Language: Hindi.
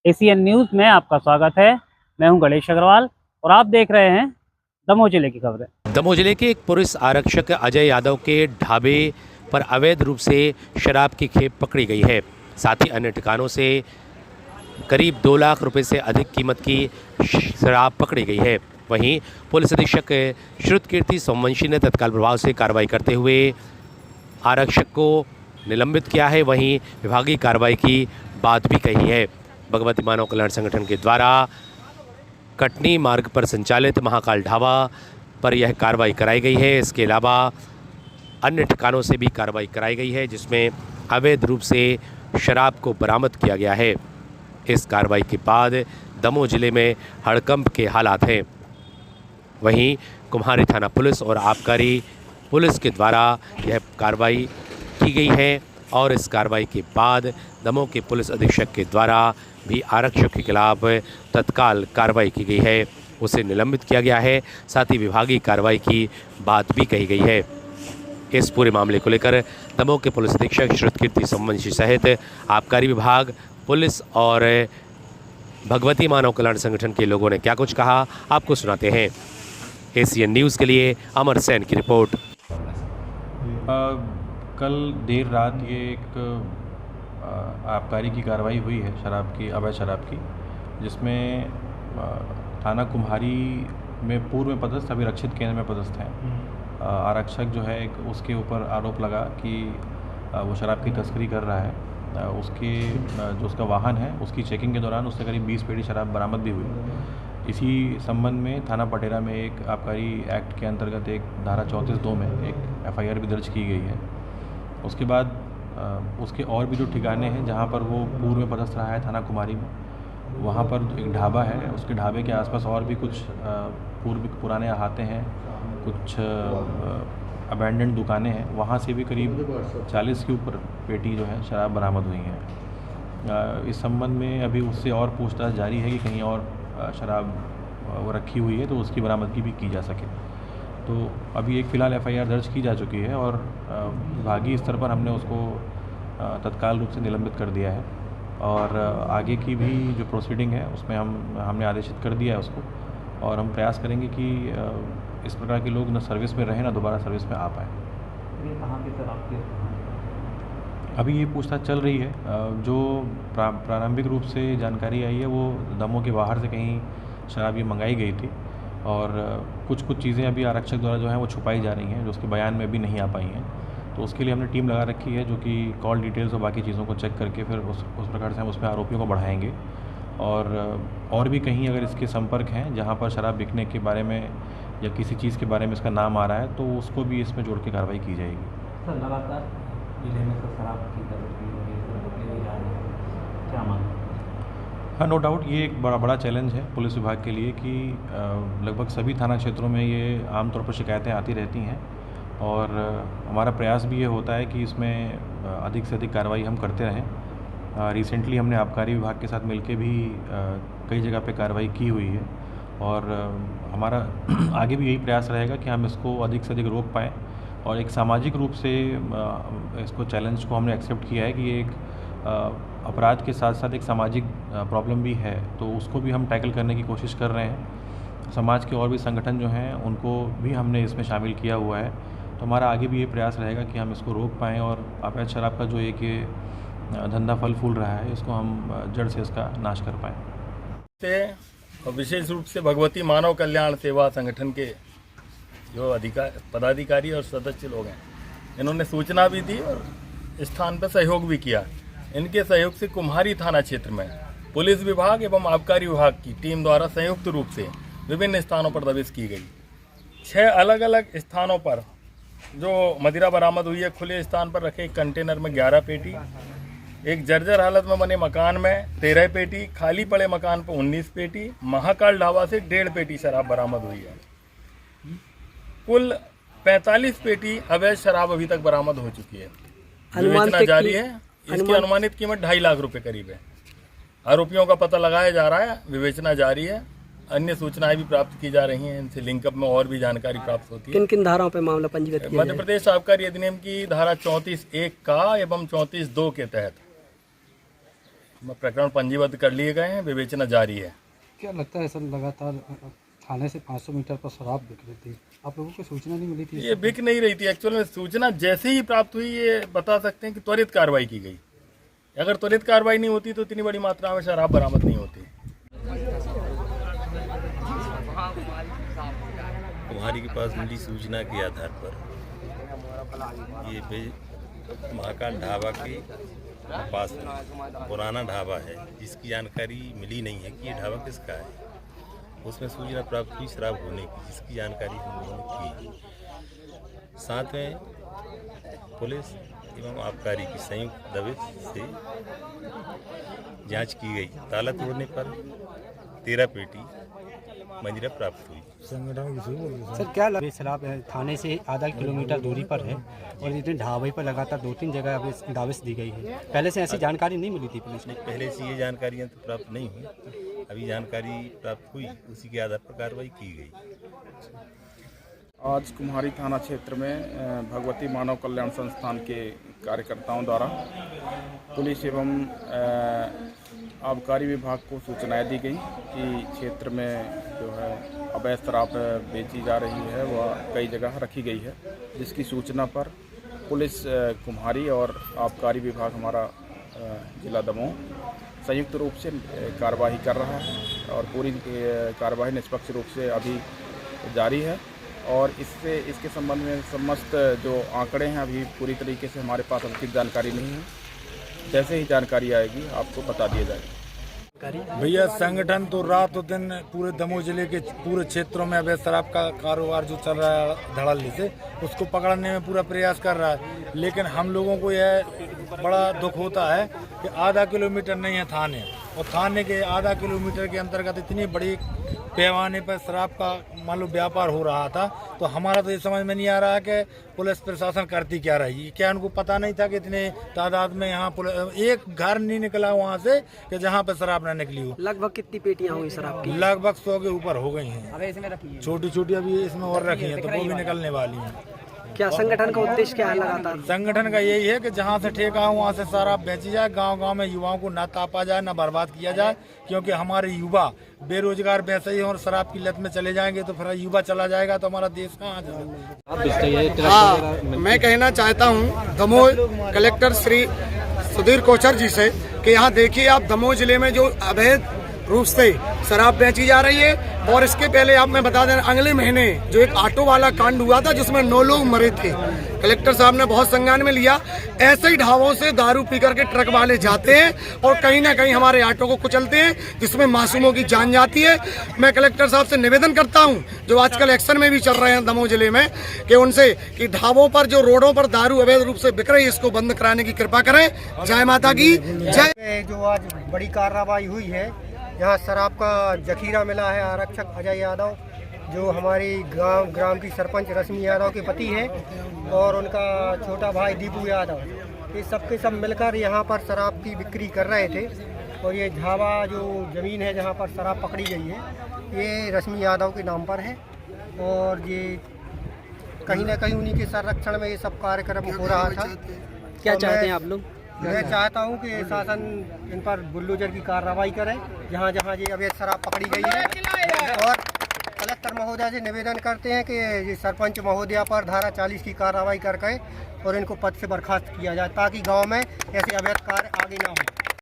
एसीएन न्यूज़ में आपका स्वागत है। मैं हूं गणेश अग्रवाल और आप देख रहे हैं दमोह जिले की खबरें। दमोह जिले के एक पुलिस आरक्षक अजय यादव के ढाबे पर अवैध रूप से शराब की खेप पकड़ी गई है। साथ ही अन्य ठिकानों से करीब 2 लाख रुपए से अधिक कीमत की शराब पकड़ी गई है। वहीं पुलिस अधीक्षक श्रुतकीर्ति सोमवंशी ने तत्काल प्रभाव से कार्रवाई करते हुए आरक्षक को निलंबित किया है। वहीं विभागीय कार्रवाई की बात भी कही है। भगवती मानव कल्याण संगठन के द्वारा कटनी मार्ग पर संचालित महाकाल ढाबा पर यह कार्रवाई कराई गई है। इसके अलावा अन्य ठिकानों से भी कार्रवाई कराई गई है, जिसमें अवैध रूप से शराब को बरामद किया गया है। इस कार्रवाई के बाद दमोह जिले में हड़कंप के हालात हैं। वहीं कुम्हारी थाना पुलिस और आबकारी पुलिस के द्वारा यह कार्रवाई की गई है और इस कार्रवाई के बाद दमोह के पुलिस अधीक्षक के द्वारा भी आरक्षक के खिलाफ तत्काल कार्रवाई की गई है, उसे निलंबित किया गया है। साथ ही विभागीय कार्रवाई की बात भी कही गई है। इस पूरे मामले को लेकर दमोह के पुलिस अधीक्षक श्रुतकीर्ति सोमवंशी सहित आबकारी विभाग, पुलिस और भगवती मानव कल्याण संगठन के लोगों ने क्या कुछ कहा, आपको सुनाते हैं। एसीएन न्यूज़ के लिए अमर सेन की रिपोर्ट। कल देर रात ये एक आबकारी की कार्रवाई हुई है अवैध शराब की, जिसमें थाना कुम्हारी में पूर्व में पदस्थ, अभी रक्षित केंद्र में पदस्थ हैं आरक्षक जो है, उसके ऊपर आरोप लगा कि वो शराब की तस्करी कर रहा है। जो उसका वाहन है, उसकी चेकिंग के दौरान उससे करीब 20 पेटी शराब बरामद भी हुई। इसी संबंध में थाना पटेरा में एक आबकारी एक्ट के अंतर्गत एक धारा 34(2) में एक एफआईआर भी दर्ज की गई है। उसके बाद उसके और भी जो ठिकाने हैं जहाँ पर वो पूर्व में पदस्थ रहा है थाना कुमारी में, वहाँ पर एक ढाबा है, उसके ढाबे के आसपास और भी कुछ पुराने अहाते हैं, कुछ अबैंडन्ड दुकानें हैं, वहाँ से भी करीब 40 के ऊपर पेटी जो है शराब बरामद हुई हैं। इस संबंध में अभी उससे और पूछताछ जारी है कि कहीं और शराब वो रखी हुई है तो उसकी बरामदगी भी की जा सके। तो अभी एक फ़िलहाल एफआईआर दर्ज की जा चुकी है और विभागीय स्तर पर हमने उसको तत्काल रूप से निलंबित कर दिया है और आगे की भी जो प्रोसीडिंग है उसमें हमने आदेशित कर दिया है उसको, और हम प्रयास करेंगे कि इस प्रकार के लोग न सर्विस में रहें, ना दोबारा सर्विस में आ पाएँ। अभी ये पूछताछ चल रही है। जो प्रारंभिक रूप से जानकारी आई है वो दमोह के बाहर से कहीं शराब ये मंगाई गई थी और कुछ चीज़ें अभी आरक्षक द्वारा जो हैं वो छुपाई जा रही हैं, जो उसके बयान में भी नहीं आ पाई हैं। तो उसके लिए हमने टीम लगा रखी है, जो कि कॉल डिटेल्स और बाकी चीज़ों को चेक करके फिर उस प्रकार से हम उसमें आरोपियों को बढ़ाएंगे। और भी कहीं अगर इसके संपर्क हैं जहाँ पर शराब बिकने के बारे में या किसी चीज़ के बारे में इसका नाम आ रहा है, तो उसको भी इसमें जोड़ के कार्रवाई की जाएगी। सर, लगातार जिले में तो शराब की तस्करी हो रही है, पकड़ी जा रही है, क्या मानते हैं? हाँ, नो डाउट ये एक बड़ा चैलेंज है पुलिस विभाग के लिए कि लगभग सभी थाना क्षेत्रों में ये आमतौर पर शिकायतें आती रहती हैं और हमारा प्रयास भी ये होता है कि इसमें अधिक से अधिक कार्रवाई हम करते रहें। रिसेंटली हमने आबकारी विभाग के साथ मिलके भी कई जगह पे कार्रवाई की हुई है और हमारा आगे भी यही प्रयास रहेगा कि हम इसको अधिक से अधिक रोक पाएँ और एक सामाजिक रूप से इसको चैलेंज को हमने एक्सेप्ट किया है कि ये एक अपराध के साथ साथ एक सामाजिक प्रॉब्लम भी है, तो उसको भी हम टैकल करने की कोशिश कर रहे हैं। समाज के और भी संगठन जो हैं उनको भी हमने इसमें शामिल किया हुआ है। तो हमारा आगे भी ये प्रयास रहेगा कि हम इसको रोक पाएँ और अवैध शराब का जो एक ये धंधा फल फूल रहा है, इसको हम जड़ से इसका नाश कर पाएँ। और विशेष रूप से भगवती मानव कल्याण सेवा संगठन के जो पदाधिकारी और सदस्य लोग हैं, इन्होंने सूचना भी दी और स्थान पर सहयोग भी किया। इनके सहयोग से कुम्हारी थाना क्षेत्र में पुलिस विभाग एवं आबकारी विभाग की टीम द्वारा संयुक्त रूप से विभिन्न स्थानों पर दबिश की गई। 6 अलग अलग स्थानों पर जो मदिरा बरामद हुई है, खुले स्थान पर रखे एक कंटेनर में 11 पेटी, एक जर्जर हालत में बने मकान में 13 पेटी, खाली पड़े मकान पर 19 पेटी, महाकाल ढाबा से 1.5 पेटी शराब बरामद हुई है। कुल 45 पेटी अवैध शराब अभी तक बरामद हो चुकी है। विवेचना जारी है। इसकी अनुमानित कीमत 2.5 लाख रुपए करीब है। आरोपियों का पता लगाया जा रहा है, विवेचना जारी है। अन्य सूचनाएं भी प्राप्त की जा रही हैं, इनसे लिंकअप में और भी जानकारी प्राप्त होती है। किन किन धाराओं पे मामला पंजीकृत किया मध्य प्रदेश आबकारी अधिनियम की धारा 34(1) का एवं 34(2) के तहत प्रकरण पंजीबद्ध कर लिए गए हैं, विवेचना जारी है। क्या लगता है सर, लगातार थाने से 500 मीटर पर शराब बिक रही थी, आप लोगों को सूचना नहीं मिली थी? ये बिक नहीं रही थी, एक्चुअल में सूचना जैसे ही प्राप्त हुई ये बता सकते हैं कि त्वरित कार्रवाई की गई। अगर त्वरित कार्रवाई नहीं होती तो इतनी बड़ी मात्रा में शराब बरामद नहीं होती। कुम्हारी के पास मिली सूचना के आधार पर ये महाकाल ढाबा के पास पुराना ढाबा है, जिसकी जानकारी मिली नहीं है कि ये ढाबा किसका है। उसमें सूचना प्राप्त हुई शराब होने की, जिसकी जानकारी हम लोगों ने की। साथ में पुलिस एवं आबकारी की संयुक्त दबिश से जांच की गई। ताला तोड़ने पर 13 पेटी मंजरा प्राप्त हुई। सर क्या लगे, शराब थाने से आधा किलोमीटर दूरी पर है और इतने ढाबे पर लगातार 2-3 जगह अब दाविश दी गई है, पहले से ऐसी जानकारी नहीं मिली थी पुलिस ने? पहले से ये जानकारियाँ तो प्राप्त नहीं हुई, अभी जानकारी प्राप्त हुई, उसी के आधार पर कार्रवाई की गई। आज कुम्हारी थाना क्षेत्र में भगवती मानव कल्याण संस्थान के कार्यकर्ताओं द्वारा पुलिस एवं आबकारी विभाग को सूचनाएं दी गई कि क्षेत्र में जो है अवैध शराब बेची जा रही है, वह कई जगह रखी गई है, जिसकी सूचना पर पुलिस कुम्हारी और आबकारी विभाग हमारा जिला दमोह संयुक्त रूप से कार्रवाई कर रहा है और पूरी कार्रवाई निष्पक्ष रूप से अभी जारी है। और इसके संबंध में समस्त जो आंकड़े हैं अभी पूरी तरीके से हमारे पास अंकित जानकारी नहीं है। जैसे ही जानकारी आएगी आपको बता दिया जाएगा। भैया संगठन तो रात और दिन पूरे दमोह जिले के पूरे क्षेत्रों में अवैध शराब का कारोबार जो चल रहा है धड़ल्ले से, उसको पकड़ने में पूरा प्रयास कर रहा है। लेकिन हम लोगों को यह बड़ा दुख होता है कि आधा किलोमीटर नहीं है थाने, और थाने के आधा किलोमीटर के अंतर्गत इतनी बड़ी पैमाने पर शराब का मान लो व्यापार हो रहा था। तो हमारा तो ये समझ में नहीं आ रहा कि पुलिस प्रशासन करती क्या रही। क्या उनको पता नहीं था कि इतने तादाद में यहाँ एक घर नहीं निकला वहाँ से कि जहाँ पे शराब ना निकली हो? लगभग कितनी पेटियां हुई शराब की? लगभग 100 के ऊपर हो गई हैं। छोटी छोटी अभी इसमें और रखी हैं, तो वो भी निकलने वाली हैं। क्या संगठन का उद्देश्य क्या है? लगातार संगठन का यही है कि जहाँ से ठेका हो वहाँ से शराब बेची जाए, गांव-गांव में युवाओं को ना तापा जाए, ना बर्बाद किया जाए, क्योंकि हमारे युवा बेरोजगार वैसे ही और शराब की लत में चले जाएंगे तो फिर युवा चला जाएगा तो हमारा देश कहाँ जाएगा। हाँ, मैं कहना चाहता हूँ दमोह कलेक्टर श्री सुधीर कोचर जी से कि यहाँ देखिए आप, दमोह जिले में जो अवैध रूप से शराब बेची जा रही है, और इसके पहले आप मैं बता दें अगले महीने जो एक ऑटो वाला कांड हुआ था जिसमें 9 लोग मरे थे, कलेक्टर साहब ने बहुत संज्ञान में लिया। ऐसे ही ढाबों से दारू पी करके ट्रक वाले जाते हैं और कहीं ना कहीं हमारे ऑटो को कुचलते हैं, जिसमें मासूमों की जान जाती है। मैं कलेक्टर साहब से निवेदन करता हूं, जो आजकल एक्शन में भी चल रहे हैं दमोह जिले में, कि उनसे कि ढाबों पर जो रोडों पर दारू अवैध रूप से बिक रही है, इसको बंद कराने की कृपा करें। जय माता की जय। जो आज बड़ी कार्रवाई हुई है, यहाँ शराब का जखीरा मिला है। आरक्षक अजय यादव जो हमारी ग्राम की सरपंच रश्मि यादव के पति है, और उनका छोटा भाई दीपू यादव, ये सबके सब मिलकर यहाँ पर शराब की बिक्री कर रहे थे। और ये ढाबा जो ज़मीन है जहाँ पर शराब पकड़ी गई है, ये रश्मि यादव के नाम पर है, और ये कहीं ना कहीं उन्हीं के संरक्षण में ये सब कार्यक्रम हो रहा था। क्या चाहते हैं आप लोग? मैं चाहता हूं कि शासन इन पर बुलडोजर की कार्रवाई करे जहां जहां ये अवैध शराब पकड़ी गई है, और कलेक्टर महोदय से निवेदन करते हैं कि ये सरपंच महोदया पर धारा 40 की कार्रवाई करके और इनको पद से बर्खास्त किया जाए, ताकि गांव में ऐसे अवैध कार्य आगे ना हो।